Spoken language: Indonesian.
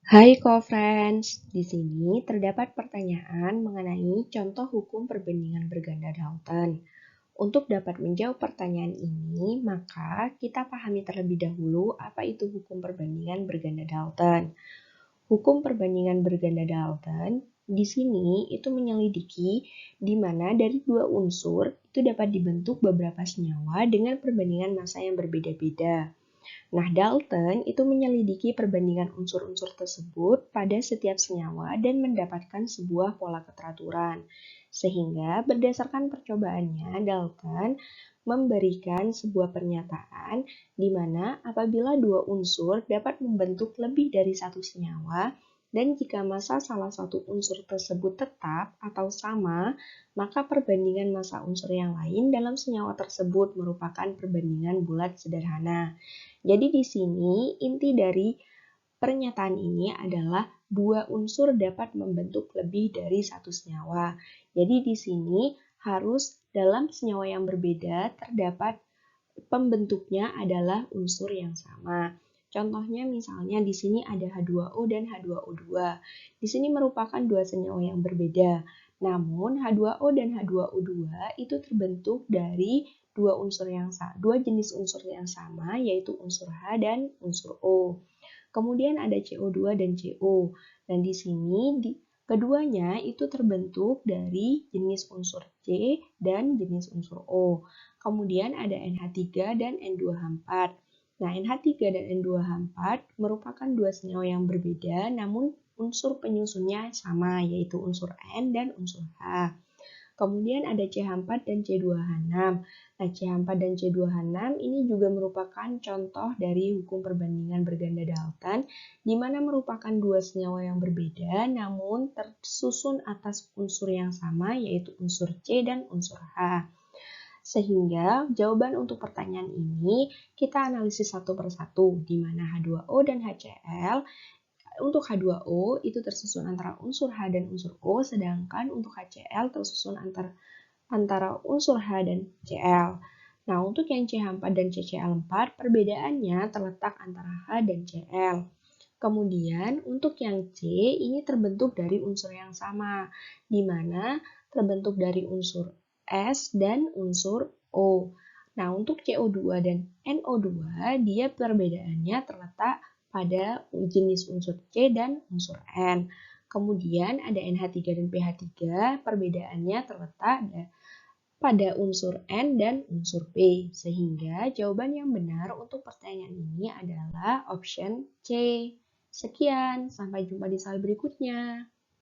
Hai co-friends, di sini terdapat pertanyaan mengenai contoh hukum perbandingan berganda Dalton. Untuk dapat menjawab pertanyaan ini, maka kita pahami terlebih dahulu apa itu hukum perbandingan berganda Dalton. Hukum perbandingan berganda Dalton di sini itu menyelidiki di mana dari dua unsur itu dapat dibentuk beberapa senyawa dengan perbandingan massa yang berbeda-beda. Nah, Dalton itu menyelidiki perbandingan unsur-unsur tersebut pada setiap senyawa dan mendapatkan sebuah pola keteraturan. Sehingga berdasarkan percobaannya, Dalton memberikan sebuah pernyataan di mana apabila dua unsur dapat membentuk lebih dari satu senyawa, dan jika massa salah satu unsur tersebut tetap atau sama, maka perbandingan massa unsur yang lain dalam senyawa tersebut merupakan perbandingan bulat sederhana. Jadi di sini inti dari pernyataan ini adalah dua unsur dapat membentuk lebih dari satu senyawa. Jadi di sini harus dalam senyawa yang berbeda terdapat pembentuknya adalah unsur yang sama. Contohnya misalnya di sini ada H2O dan H2O2. Di sini merupakan dua senyawa yang berbeda. Namun H2O dan H2O2 itu terbentuk dari dua jenis unsur yang sama, yaitu unsur H dan unsur O. Kemudian ada CO2 dan CO. Dan di sini keduanya itu terbentuk dari jenis unsur C dan jenis unsur O. Kemudian ada NH3 dan N2H4. Nah, NH3 dan N2H4 merupakan dua senyawa yang berbeda, namun unsur penyusunnya sama, yaitu unsur N dan unsur H. Kemudian ada CH4 dan C2H6. Nah, CH4 dan C2H6 ini juga merupakan contoh dari hukum perbandingan berganda Dalton, di mana merupakan dua senyawa yang berbeda namun tersusun atas unsur yang sama, yaitu unsur C dan unsur H. Sehingga jawaban untuk pertanyaan ini kita analisis satu persatu, di mana H2O dan HCl untuk H2O itu tersusun antara unsur H dan unsur O, sedangkan untuk HCl tersusun antara unsur H dan Cl. Nah, untuk yang CH4 dan CCl4, perbedaannya terletak antara H dan Cl. Kemudian, untuk yang C, ini terbentuk dari unsur yang sama, di mana terbentuk dari unsur S dan unsur O. Nah, untuk CO2 dan NO2, dia perbedaannya terletak pada jenis unsur C dan unsur N. Kemudian ada NH3 dan PH3, perbedaannya terletak pada unsur N dan unsur P. Sehingga jawaban yang benar untuk pertanyaan ini adalah option C. Sekian, sampai jumpa di slide berikutnya.